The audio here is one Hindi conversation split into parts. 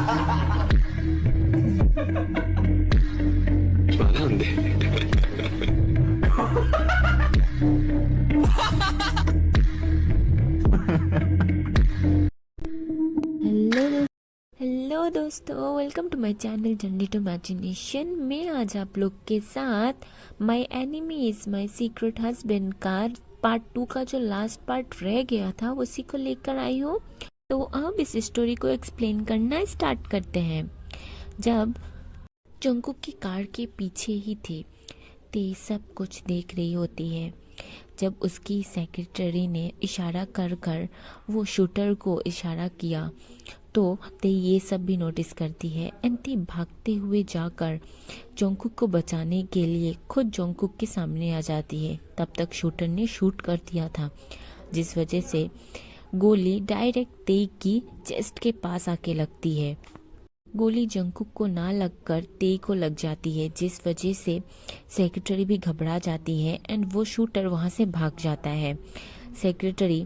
まあなんでहेलो हेलो दोस्तों, welcome to my channel journey to imagination. मैं आज आप लोग के साथ my enemy is my secret husband का पार्ट 2 का जो लास्ट पार्ट रह गया था उसी को लेकर आई हूँ। तो अब इस स्टोरी को एक्सप्लेन करना स्टार्ट करते हैं। जब जंकुक की कार के पीछे ही थे, ते सब कुछ देख रही होती है। जब उसकी सेक्रेटरी ने इशारा कर कर वो शूटर को इशारा किया तो ते ये सब भी नोटिस करती है एंड ते भागते हुए जाकर जोंकुक को बचाने के लिए खुद जोंकुक के सामने आ जाती है। तब तक शूटर ने शूट कर दिया था, जिस वजह से गोली डायरेक्ट ते की चेस्ट के पास आके लगती है। गोली जंकुक को ना लगकर ते को लग जाती है, जिस वजह से सेक्रेटरी भी घबरा जाती है एंड वो शूटर वहां से भाग जाता है। सेक्रेटरी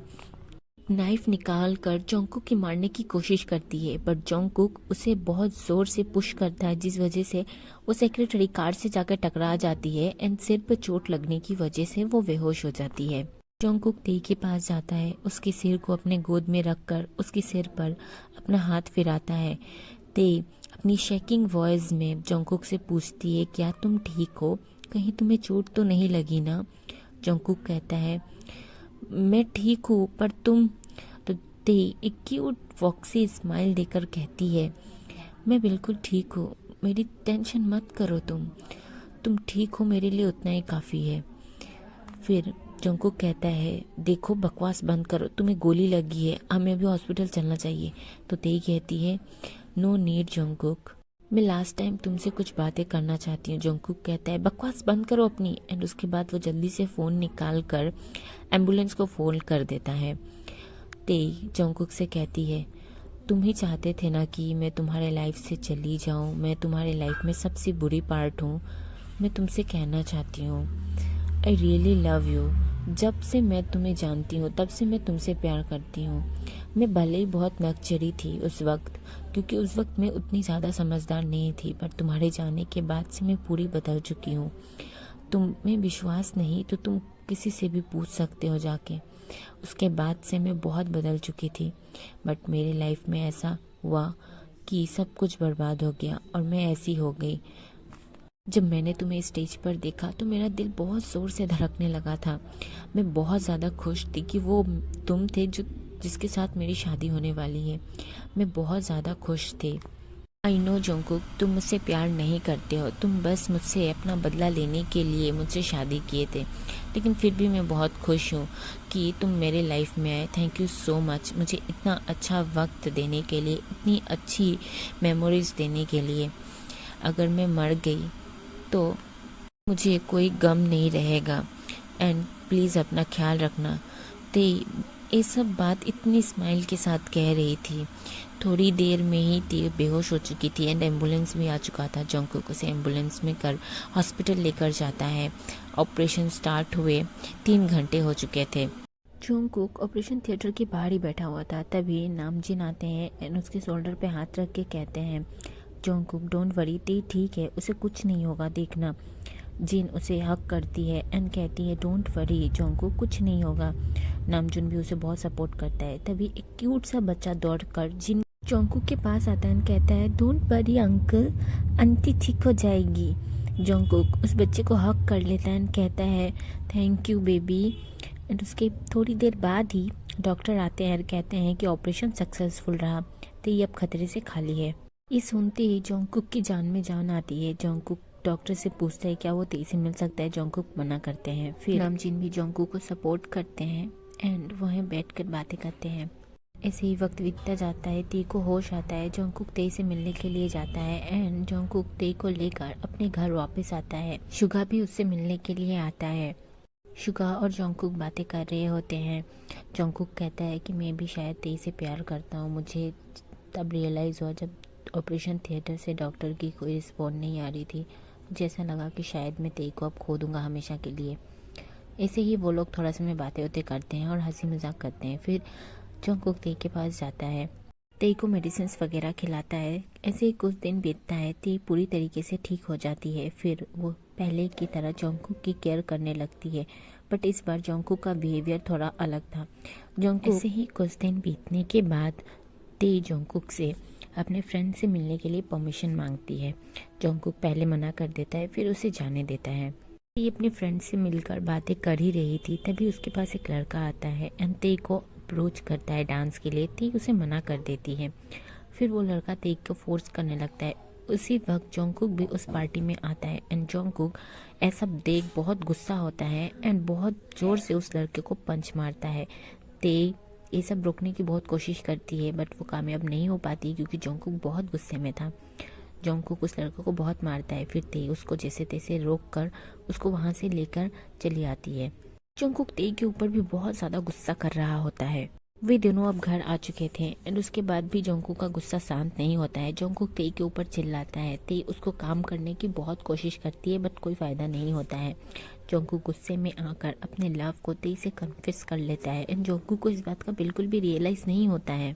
नाइफ निकाल कर जोंकुक की मारने की कोशिश करती है, बट जोंकुक उसे बहुत जोर से पुश करता है, जिस वजह से वो सेक्रेटरी कार से जाकर टकरा जाती है एंड सिर पर चोट लगने की वजह से वो बेहोश हो जाती है। जोंकुक ते के पास जाता है, उसके सिर को अपने गोद में रखकर उसके सिर पर अपना हाथ फिराता है। ते अपनी शेकिंग वॉइस में जोंकुक से पूछती है, क्या तुम ठीक हो? कहीं तुम्हें चोट तो नहीं लगी ना? जोंकुक कहता है, मैं ठीक हूँ, पर तुम? तो ते एक क्यूट फॉक्सी स्माइल देकर कहती है, मैं बिल्कुल ठीक हूँ, मेरी टेंशन मत करो। तुम ठीक हो, मेरे लिए उतना ही काफ़ी है। फिर जोंकुक कहता है, देखो बकवास बंद करो, तुम्हें गोली लगी है, हमें अभी हॉस्पिटल चलना चाहिए। तो ते कहती है, नो नीड जोंकुक, मैं लास्ट टाइम तुमसे कुछ बातें करना चाहती हूँ। जोंकुक कहता है, बकवास बंद करो अपनी, एंड उसके बाद वो जल्दी से फ़ोन निकाल कर एम्बुलेंस को फ़ोन कर देता है। ते जोंकुक से कहती है, तुम ही चाहते थे ना कि मैं तुम्हारे लाइफ से चली जाऊँ, मैं तुम्हारे लाइफ में सबसे बुरी पार्ट हूँ। मैं तुमसे कहना चाहती हूँ, आई रियली लव यू। जब से मैं तुम्हें जानती हूँ तब से मैं तुमसे प्यार करती हूँ। मैं भले ही बहुत नकचरी थी उस वक्त, क्योंकि उस वक्त मैं उतनी ज़्यादा समझदार नहीं थी, पर तुम्हारे जाने के बाद से मैं पूरी बदल चुकी हूँ। तुम्हें विश्वास नहीं तो तुम किसी से भी पूछ सकते हो जाके। उसके बाद से मैं बहुत बदल चुकी थी, बट मेरी लाइफ में ऐसा हुआ कि सब कुछ बर्बाद हो गया और मैं ऐसी हो गई। जब मैंने तुम्हें स्टेज पर देखा तो मेरा दिल बहुत ज़ोर से धड़कने लगा था। मैं बहुत ज़्यादा खुश थी कि वो तुम थे जिसके साथ मेरी शादी होने वाली है। मैं बहुत ज़्यादा खुश थी। आई नो जोंकुक, तुम मुझसे प्यार नहीं करते हो, तुम बस मुझसे अपना बदला लेने के लिए मुझसे शादी किए थे, लेकिन फिर भी मैं बहुत खुश हूँ कि तुम मेरे लाइफ में आए। थैंक यू सो मच, मुझे इतना अच्छा वक्त देने के लिए, इतनी अच्छी मेमोरीज देने के लिए। अगर मैं मर गई तो मुझे कोई गम नहीं रहेगा, एंड प्लीज़ अपना ख्याल रखना। ते ये सब बात इतनी स्माइल के साथ कह रही थी। थोड़ी देर में ही ते बेहोश हो चुकी थी एंड एम्बुलेंस भी आ चुका था। जोंकुक उसे एम्बुलेंस में कर हॉस्पिटल लेकर जाता है। ऑपरेशन स्टार्ट हुए 3 घंटे हो चुके थे। जोंकुक ऑपरेशन थिएटर के बाहर ही बैठा हुआ था, तभी नामजिन आते हैं एंड उसके शोल्डर पे हाथ रख के कहते हैं, जोंकुक डोंट वरी, ते ठीक है, उसे कुछ नहीं होगा, देखना। जिन उसे हक करती है एंड कहती है, डोंट वरी जोंकुक, कुछ नहीं होगा। नामजुन भी उसे बहुत सपोर्ट करता है। तभी एक क्यूट सा बच्चा दौड़कर जिन जोंकुक के पास आता है एंड कहता है, डोंट वरी अंकल, आंटी ठीक हो जाएगी। जोंकुक उस बच्चे को हक कर लेता है एंड कहता है, थैंक यू बेबी। एंड उसके थोड़ी देर बाद ही डॉक्टर आते हैं और कहते हैं कि ऑपरेशन सक्सेसफुल रहा, तो ये अब खतरे से खाली है। ये सुनते ही जोंकुक की जान में जान आती है। जोंकुक डॉक्टर से पूछता है, क्या वो तेजी से मिल सकता है? जोंकुक मना करते हैं। फिर नामजिन भी जोंकुक को सपोर्ट करते हैं एंड वहीं बैठकर बातें करते हैं। ऐसे ही वक्त बीतता जाता है। ते को होश आता है। जोंकुक ते से मिलने के लिए जाता है एंड जोंकुक ते को लेकर अपने घर वापस आता है। शुगा भी उससे मिलने के लिए आता है। शुगा और जोंकुक बातें कर रहे होते हैं। जोंकुक कहता है कि मैं भी शायद ते से प्यार करता हूँ। मुझे तब रियलाइज़ हुआ जब ऑपरेशन थिएटर से डॉक्टर की कोई रिस्पॉन्स नहीं आ रही थी। मुझे ऐसा लगा कि शायद मैं ते को अब खो दूंगा हमेशा के लिए। ऐसे ही वो लोग थोड़ा समय बातें होते करते हैं और हंसी मजाक करते हैं। फिर जोंकुक ते के पास जाता है। तेई को मेडिसिन वगैरह खिलाता है। ऐसे ही कुछ दिन बीतता है, तेई पूरी तरीके से ठीक हो जाती है। फिर वो पहले की तरह जंगकुक की केयर करने लगती है, बट इस बार जंगकुक का बिहेवियर थोड़ा अलग था। जंगकुक ऐसे ही कुछ दिन बीतने के बाद तेई जंगकुक से अपने फ्रेंड से मिलने के लिए परमिशन मांगती है। जंगकुक पहले मना कर देता है, फिर उसे जाने देता है। तेई अपने फ्रेंड से मिलकर बातें कर ही रही थी, तभी उसके पास एक लड़का आता है एंड तेई को अप्रोच करता है डांस के लिए। तेई उसे मना कर देती है। फिर वो लड़का तेई को फोर्स करने लगता है। उसी वक्त जंगकुक भी उस पार्टी में आता है एंड जंगकुक ऐसा देख बहुत गुस्सा होता है एंड बहुत जोर से उस लड़के को पंच मारता है। तेई ये सब रोकने की बहुत कोशिश करती है, बट वो कामयाब नहीं हो पाती क्योंकि जंगकुक बहुत गुस्से में था। जंगकुक उस लड़के को बहुत मारता है। फिर तेई उसको जैसे तैसे रोक कर उसको वहाँ से लेकर चली आती है। जंगकुक तेई के ऊपर भी बहुत ज़्यादा गुस्सा कर रहा होता है। वे दोनों अब घर आ चुके थे एंड उसके बाद भी जंगकुक का गुस्सा शांत नहीं होता है। जंगकुक तेई के ऊपर चिल्लाता है। तेई उसको काम करने की बहुत कोशिश करती है, बट कोई फ़ायदा नहीं होता है। जंगकुक गुस्से में आकर अपने लव को तेई से कन्फेस कर लेता है एंड जंगकुक को इस बात का बिल्कुल भी रियलाइज़ नहीं होता है।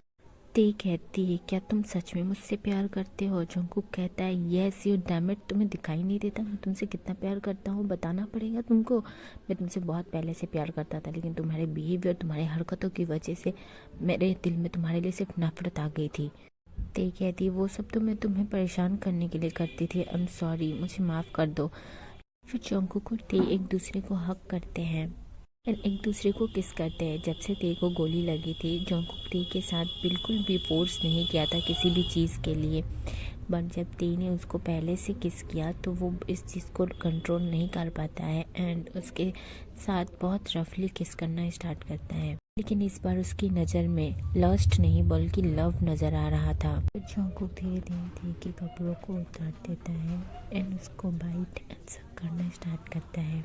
तेई कहती है, क्या तुम सच में मुझसे प्यार करते हो? जंगकुक कहता है, यस यू डैम इट, तुम्हें दिखाई नहीं देता मैं तुमसे कितना प्यार करता हूँ? बताना पड़ेगा तुमको। मैं तुमसे बहुत पहले से प्यार करता था, लेकिन तुम्हारे बिहेवियर, तुम्हारे हरकतों की वजह से मेरे दिल में तुम्हारे लिए सिर्फ नफरत आ गई थी। तेई कहती है, वो सब तो मैं तुम्हें परेशान करने के लिए करती थी, आई एम सॉरी, मुझे माफ़ कर दो। फिर जंगकुक और तेई एक दूसरे को हग करते हैं, एक दूसरे को किस करते हैं। जब से तेई को गोली लगी थी, जंगकुक तेई के साथ बिल्कुल भी फोर्स नहीं किया था किसी भी चीज़ के लिए, बट जब तेई ने उसको पहले से किस किया तो वो इस चीज़ को कंट्रोल नहीं कर पाता है एंड उसके साथ बहुत रफली किस करना स्टार्ट करता है। लेकिन इस बार उसकी नज़र में लस्ट नहीं बल्कि लव नज़र आ रहा था। तो जंगकुक धीरे धीरे तेई के कपड़ों को उतार देता है एंड उसको बाइट एंड सक करना स्टार्ट करता है।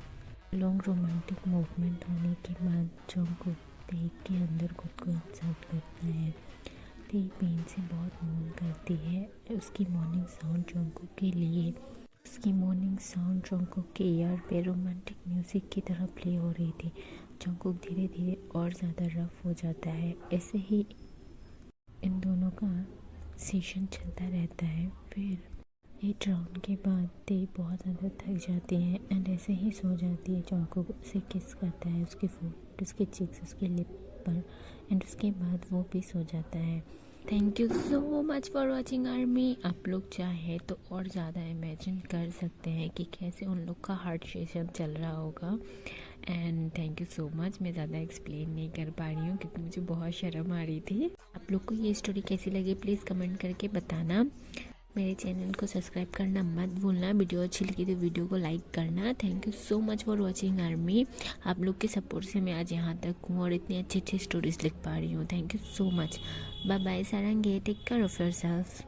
लॉन्ग रोमांटिक मूवमेंट होने के बाद जंगकुक तेई के अंदर खुद को इंसर्ट करता है। तेई पेन से बहुत मोन करती है। उसकी मॉर्निंग साउंड जंगकुक के ईयर पे रोमांटिक म्यूजिक की तरह प्ले हो रही थी। जंगकुक धीरे धीरे और ज़्यादा रफ हो जाता है। ऐसे ही इन दोनों का सेशन चलता रहता है। फिर 8 राउंड के बाद तेई बहुत ज़्यादा थक जाती है एंड ऐसे ही सो जाती है। जंगकुक उसे किस करता है, उसके फोट, उसके चिक्स, उसके लिप पर एंड उसके बाद वो भी सो जाता है। Thank you so much for watching army. आप लोग चाहे तो और ज़्यादा इमेजिन कर सकते हैं कि कैसे उन लोग का हार्ट सेशन चल रहा होगा। And thank you so much. मैं ज़्यादा एक्सप्लेन नहीं कर पा रही हूँ क्योंकि मुझे बहुत शर्म आ रही थी। आप लोग को ये स्टोरी कैसी लगी प्लीज़ कमेंट करके बताना। मेरे चैनल को सब्सक्राइब करना मत भूलना। वीडियो अच्छी लगी तो वीडियो को लाइक करना। Thank you so much for watching army. आप लोग के सपोर्ट से मैं आज यहाँ तक हूँ और इतनी अच्छी अच्छी स्टोरीज लिख पा रही हूँ। Thank you so much. Bye bye Sarange, take care of yourself.